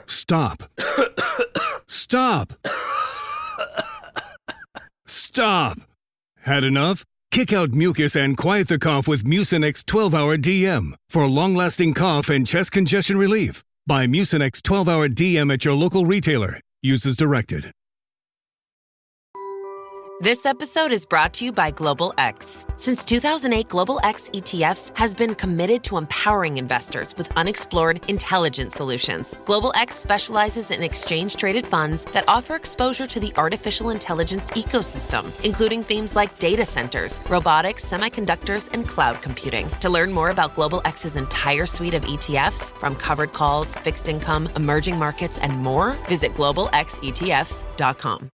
Stop. Stop. Stop. Had enough? Kick out mucus and quiet the cough with Mucinex 12-Hour DM for long-lasting cough and chest congestion relief. Buy Mucinex 12-Hour DM at your local retailer. Use as directed. This episode is brought to you by Global X. Since 2008, Global X ETFs has been committed to empowering investors with unexplored, intelligent solutions. Global X specializes in exchange-traded funds that offer exposure to the artificial intelligence ecosystem, including themes like data centers, robotics, semiconductors, and cloud computing. To learn more about Global X's entire suite of ETFs, from covered calls, fixed income, emerging markets, and more, visit globalxetfs.com.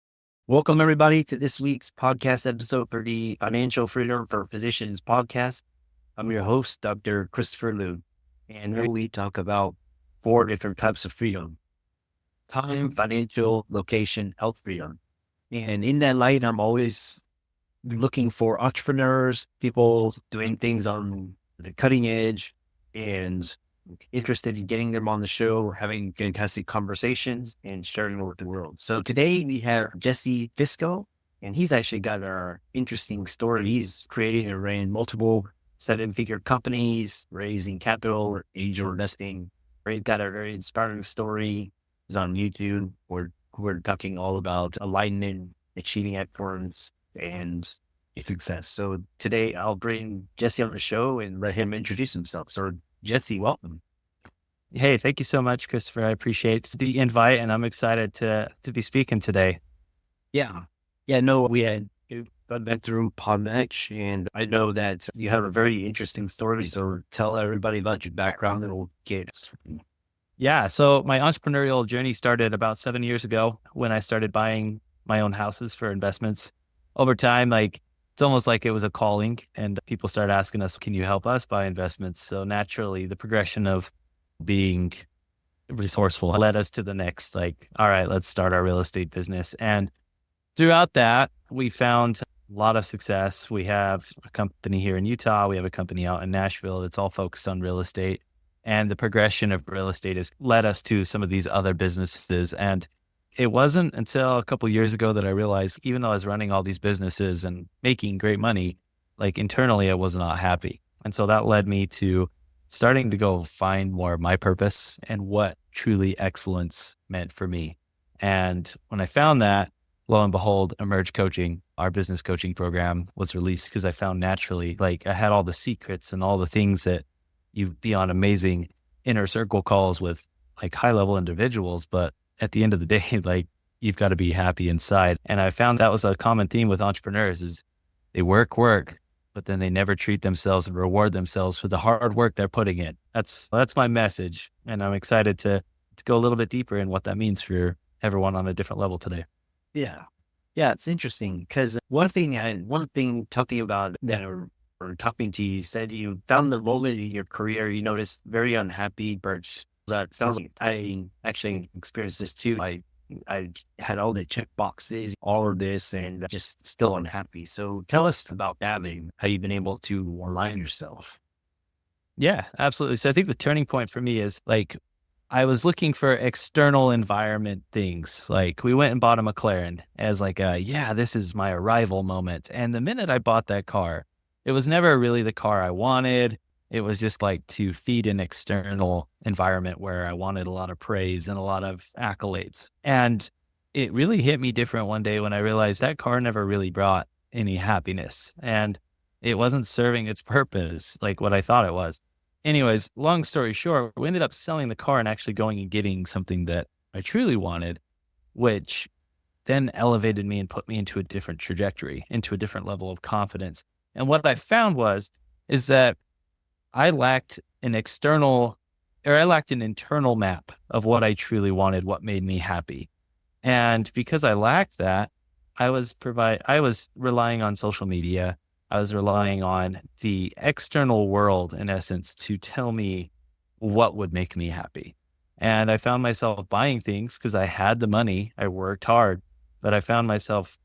Welcome, everybody, to this week's podcast episode for the Financial Freedom for Physicians podcast. I'm your host, Dr. Christopher Liu, and here we talk about 4 different types of freedom: time, financial, location, health freedom. And in that light, I'm always looking for entrepreneurs, people doing things on the cutting edge, and interested in getting them on the show, having fantastic conversations and sharing it with the world. So today we have Jesse Fisco, and he's actually got an interesting story. He's created and ran multiple 7-figure companies, raising capital, angel investing. He's got a very inspiring story. He's on YouTube. We're talking all about alignment, achieving excellence, and success. So today I'll bring Jesse on the show and let him introduce himself. So Jesse, welcome. Hey, thank you so much, Christopher. I appreciate the invite, and I'm excited to be speaking today. Yeah. No, we had been through Podmatch, and I know that you have a very interesting story. So tell everybody about your background and we'll get it. Yeah. So my entrepreneurial journey started about 7 years ago when I started buying my own houses for investments. Over time, it's almost like it was a calling, and people started asking us, can you help us buy investments? So naturally, the progression of being resourceful led us to the next, all right, let's start our real estate business. And throughout that, we found a lot of success. We have a company here in Utah. We have a company out in Nashville. It's all focused on real estate. And the progression of real estate has led us to some of these other businesses. And it wasn't until a couple of years ago that I realized, even though I was running all these businesses and making great money, internally, I was not happy. And so that led me to starting to go find more of my purpose and what truly excellence meant for me. And when I found that, lo and behold, Emerge Coaching, our business coaching program, was released because I found naturally, I had all the secrets and all the things that you'd be on amazing inner circle calls with high-level individuals, but at the end of the day, you've got to be happy inside. And I found that was a common theme with entrepreneurs is they work, but then they never treat themselves and reward themselves for the hard work they're putting in. That's my message. And I'm excited to go a little bit deeper in what that means for everyone on a different level today. Yeah. It's interesting because one thing talking about that or talking to you said you found the moment in your career you noticed very unhappy birds. That sounds like I actually experienced this too. I had all the check boxes, all of this, and just still unhappy. So tell us about that, and how you've been able to align yourself. Yeah, absolutely. So I think the turning point for me is I was looking for external environment things. We went and bought a McLaren as this is my arrival moment. And the minute I bought that car, it was never really the car I wanted. It was just to feed an external environment where I wanted a lot of praise and a lot of accolades. And it really hit me different one day when I realized that car never really brought any happiness and it wasn't serving its purpose like what I thought it was. Anyways, long story short, we ended up selling the car and actually going and getting something that I truly wanted, which then elevated me and put me into a different trajectory, into a different level of confidence. And what I found is that I lacked an internal map of what I truly wanted, what made me happy. And because I lacked that, I was relying on social media. I was relying on the external world, in essence, to tell me what would make me happy. And I found myself buying things because I had the money, I worked hard, but I found myself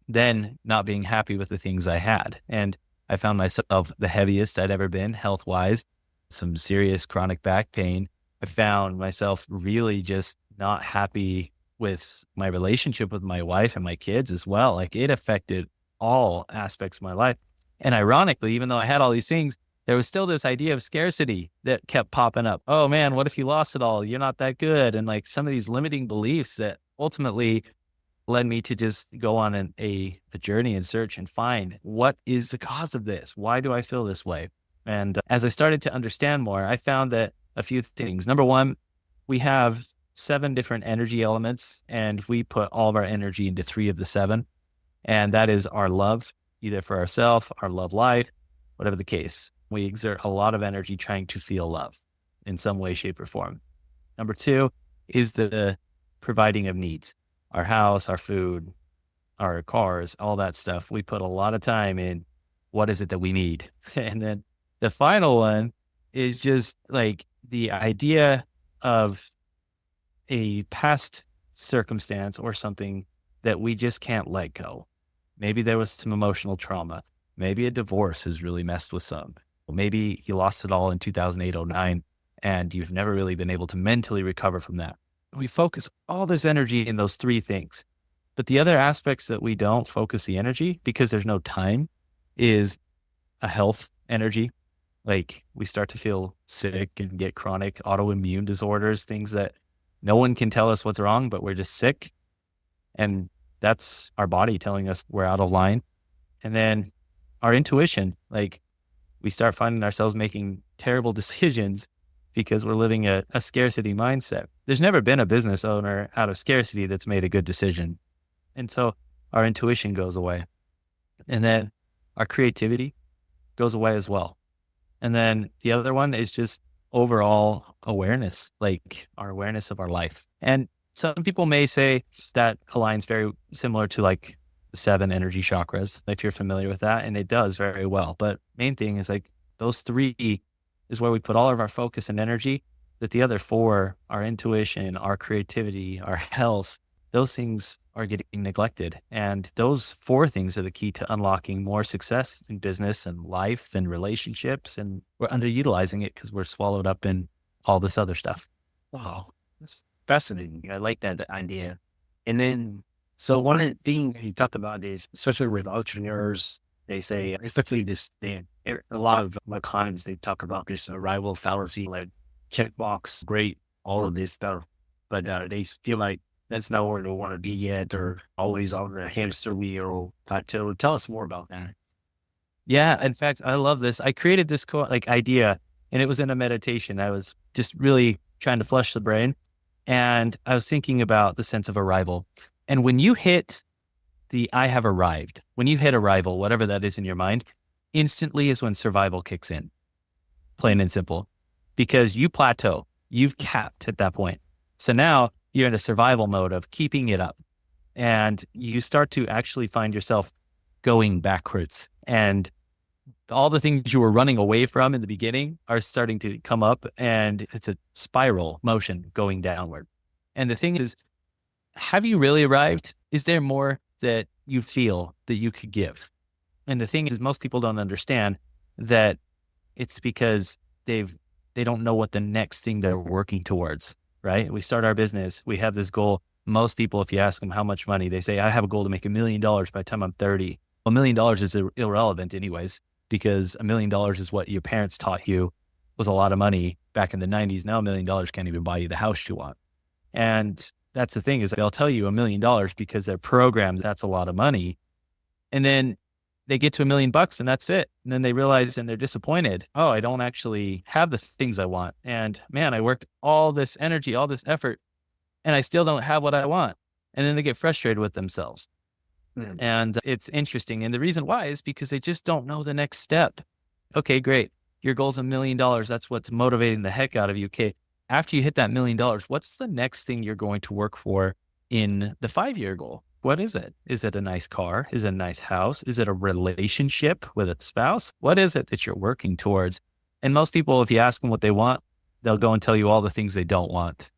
then not being happy with the things I had. And I found myself the heaviest I'd ever been health-wise, some serious chronic back pain. I found myself really just not happy with my relationship with my wife and my kids as well. Like it affected all aspects of my life. And ironically, even though I had all these things, there was still this idea of scarcity that kept popping up. Oh man, what if you lost it all? You're not that good. And like some of these limiting beliefs that ultimately led me to just go on a journey and search and find what is the cause of this? Why do I feel this way? And as I started to understand more, I found that a few things. Number one, we have 7 different energy elements, and we put all of our energy into 3 of the 7. And that is our love, either for ourselves, our love life, whatever the case. We exert a lot of energy trying to feel love in some way, shape, or form. Number 2 is the providing of needs. Our house, our food, our cars, all that stuff. We put a lot of time in what is it that we need. And then the final one is just like the idea of a past circumstance or something that we just can't let go. Maybe there was some emotional trauma. Maybe a divorce has really messed with some. Maybe you lost it all in 2008, 09, and you've never really been able to mentally recover from that. We focus all this energy in those 3 things. But the other aspects that we don't focus the energy because there's no time is a health energy. Like we start to feel sick and get chronic autoimmune disorders, things that no one can tell us what's wrong, but we're just sick. And that's our body telling us we're out of line. And then our intuition, like we start finding ourselves making terrible decisions because we're living a scarcity mindset. There's never been a business owner out of scarcity that's made a good decision. And so our intuition goes away. And then our creativity goes away as well. And then the other one is just overall awareness, like our awareness of our life. And some people may say that aligns very similar to like the 7 energy chakras, if you're familiar with that. And it does very well. But main thing is like those 3 is where we put all of our focus and energy, that the other 4, our intuition, our creativity, our health, those things are getting neglected. And those 4 things are the key to unlocking more success in business and life and relationships. And we're underutilizing it because we're swallowed up in all this other stuff. Wow, that's fascinating. I like that idea. And then, so one of the things you talked about is, especially with entrepreneurs, they say, especially a lot of my clients, they talk about this arrival fallacy, like checkbox, great, all of this stuff. But they feel like that's not where they want to be yet, or always on the hamster wheel plateau. Tell us more about that. Yeah. In fact, I love this. I created this idea, and it was in a meditation. I was just really trying to flush the brain. And I was thinking about the sense of arrival. And when you hit the I have arrived, when you hit arrival, whatever that is in your mind, instantly is when survival kicks in, plain and simple, because you plateau, you've capped at that point. So now you're in a survival mode of keeping it up, and you start to actually find yourself going backwards, and all the things you were running away from in the beginning are starting to come up, and it's a spiral motion going downward. And the thing is, have you really arrived? Is there more that you feel that you could give? And the thing is, most people don't understand that it's because they don't know what the next thing they're working towards, right? We start our business, we have this goal. Most people, if you ask them how much money, they say, I have a goal to make $1 million by the time I'm 30. Well, $1 million is irrelevant anyways, because $1 million is what your parents taught you was a lot of money back in the 90s. Now $1 million can't even buy you the house you want. And that's the thing, is they'll tell you $1 million because they're programmed that's a lot of money. And then they get to $1 million and that's it. And then they realize, and they're disappointed. Oh, I don't actually have the things I want. And man, I worked all this energy, all this effort, and I still don't have what I want. And then they get frustrated with themselves. And it's interesting. And the reason why is because they just don't know the next step. Okay, great. Your goal's $1 million. That's what's motivating the heck out of you. Okay. After you hit that $1 million, what's the next thing you're going to work for in the 5-year goal? What is it? Is it a nice car? Is it a nice house? Is it a relationship with a spouse? What is it that you're working towards? And most people, if you ask them what they want, they'll go and tell you all the things they don't want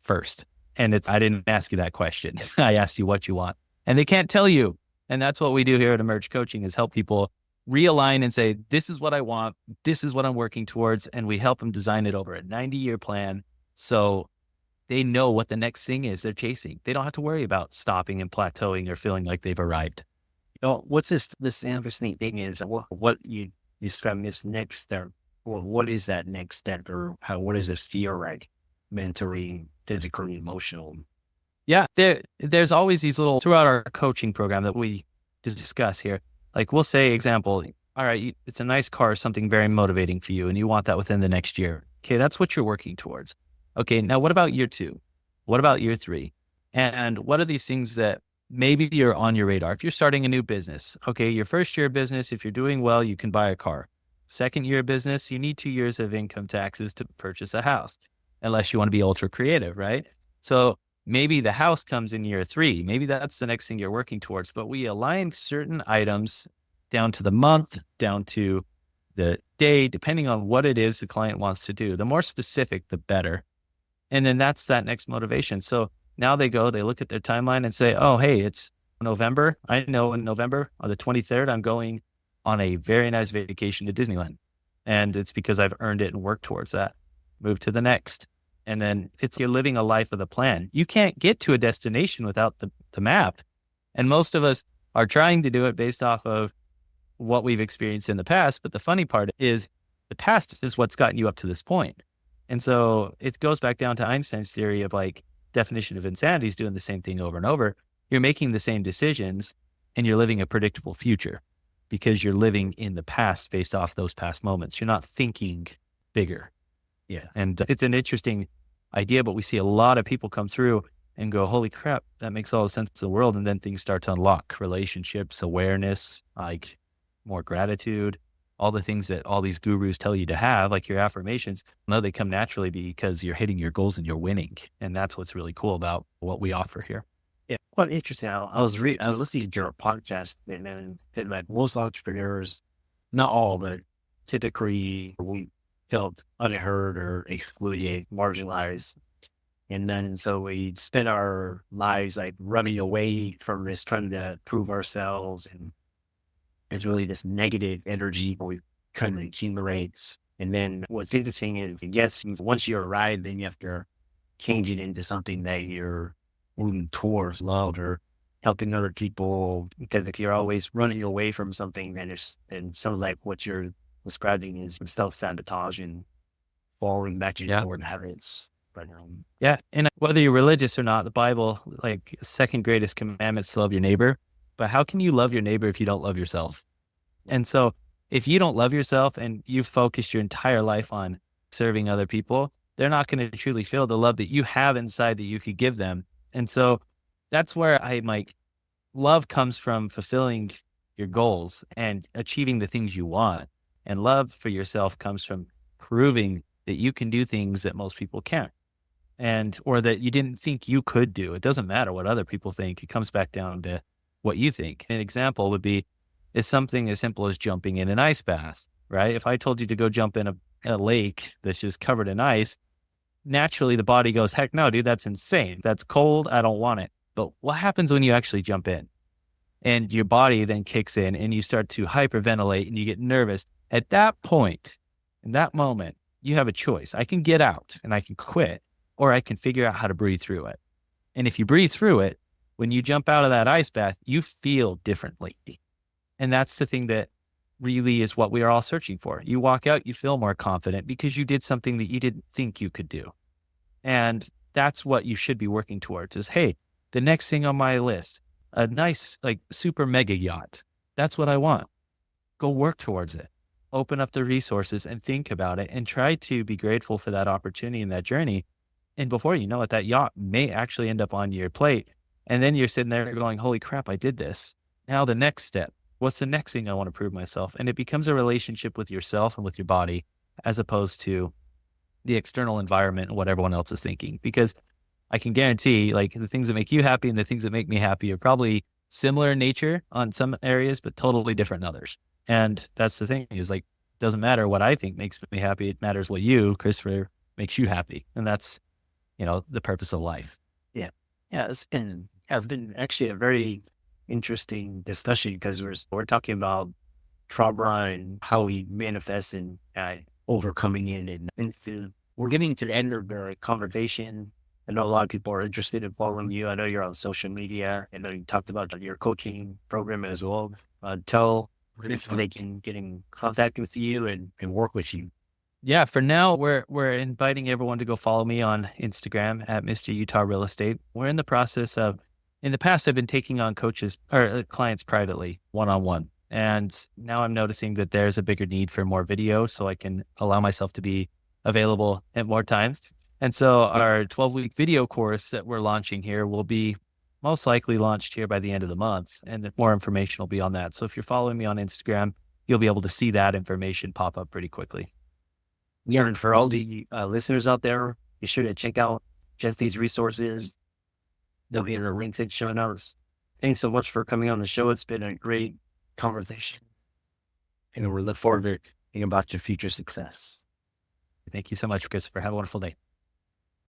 first. And I didn't ask you that question. I asked you what you want, and they can't tell you. And that's what we do here at Emerge Coaching, is help people realign and say, this is what I want. This is what I'm working towards. And we help them design it over a 90-year plan So they know what the next thing is they're chasing. They don't have to worry about stopping and plateauing or feeling like they've arrived. What's this interesting thing is what you describe this next step, or what is that next step, or what does it feel like mentally, physically, emotional? Yeah, there's always these little throughout our coaching program that we discuss here. Like we'll say, example, all right, it's a nice car, something very motivating for you, and you want that within the next year. Okay, that's what you're working towards. Okay, now what about year 2? What about year 3? And what are these things that maybe you're on your radar? If you're starting a new business, okay, your first year of business, if you're doing well, you can buy a car. Second year of business, you need 2 years of income taxes to purchase a house, unless you want to be ultra creative, right? So maybe the house comes in year 3. Maybe that's the next thing you're working towards. But we align certain items down to the month, down to the day, depending on what it is the client wants to do. The more specific, the better. And then that's that next motivation. So now they look at their timeline and say, oh, hey, it's November. I know in November on the 23rd, I'm going on a very nice vacation to Disneyland. And it's because I've earned it and worked towards that. Move to the next. And then you're living a life with a plan. You can't get to a destination without the map. And most of us are trying to do it based off of what we've experienced in the past. But the funny part is the past is what's gotten you up to this point. And so it goes back down to Einstein's theory of like definition of insanity is doing the same thing over and over. You're making the same decisions and you're living a predictable future because you're living in the past based off those past moments. You're not thinking bigger. Yeah. And it's an interesting idea, but we see a lot of people come through and go, holy crap, that makes all the sense in the world. And then things start to unlock relationships, awareness, like more gratitude, all the things that all these gurus tell you to have, like your affirmations. No, they come naturally because you're hitting your goals and you're winning. And that's what's really cool about what we offer here. Yeah, quite interesting. I was listening to your podcast, and then like most entrepreneurs, not all, but to a degree, we felt unheard or excluded, marginalized. And then so we spent our lives like running away from this, trying to prove ourselves. And it's really this negative energy we couldn't accumulate. And then what's interesting is, yes, once you arrive, then you have to change it into something that you're moving towards, love or helping other people. Because if you're always running away from something, then and some like what you're describing is self-sabotage and falling back to your old habits. But yeah, and whether you're religious or not, the Bible, like second greatest commandment is to love your neighbor. But how can you love your neighbor if you don't love yourself? And so if you don't love yourself and you've focused your entire life on serving other people, they're not going to truly feel the love that you have inside that you could give them. And so that's where love comes from fulfilling your goals and achieving the things you want. And love for yourself comes from proving that you can do things that most people can't. Or that you didn't think you could do. It doesn't matter what other people think. It comes back down to what you think. An example would be is something as simple as jumping in an ice bath, right? If I told you to go jump in a lake that's just covered in ice, naturally the body goes, heck no, dude, that's insane. That's cold. I don't want it. But what happens when you actually jump in? And your body then kicks in and you start to hyperventilate and you get nervous. At that point, in that moment, you have a choice. I can get out and I can quit, or I can figure out how to breathe through it. And if you breathe through it, when you jump out of that ice bath, you feel differently. And that's the thing that really is what we are all searching for. You walk out, you feel more confident because you did something that you didn't think you could do. And that's what you should be working towards is, hey, the next thing on my list, a nice, like super mega yacht. That's what I want. Go work towards it. Open up the resources and think about it and try to be grateful for that opportunity and that journey. And before you know it, that yacht may actually end up on your plate. And then you're sitting there going, holy crap, I did this. Now the next step, what's the next thing I want to prove myself? And it becomes a relationship with yourself and with your body, as opposed to the external environment and what everyone else is thinking. Because I can guarantee like the things that make you happy and the things that make me happy are probably similar in nature on some areas, but totally different in others. And that's the thing is like, doesn't matter what I think makes me happy. It matters what you, Christopher, makes you happy. And that's, the purpose of life. Yeah. Yeah. It's been actually a very interesting discussion because we're talking about trauma and how we manifest and overcoming it and we're getting to the end of the conversation. I know a lot of people are interested in following you. I know you're on social media. I know you talked about your coaching program as well. Tell if they can get in contact with you and work with you. Yeah, for now, we're inviting everyone to go follow me on Instagram at Mr. Utah Real Estate. We're in the process of, in the past, I've been taking on coaches or clients privately, one-on-one. And now I'm noticing that there's a bigger need for more video so I can allow myself to be available at more times. And so our 12-week video course that we're launching here will be most likely launched here by the end of the month. And more information will be on that. So if you're following me on Instagram, you'll be able to see that information pop up pretty quickly. Yeah, and for all the listeners out there, be sure to check out Jesse's resources. They'll be in the link in show notes. Thanks so much for coming on the show. It's been a great conversation. And we look forward to hearing about your future success. Thank you so much, Christopher. Have a wonderful day.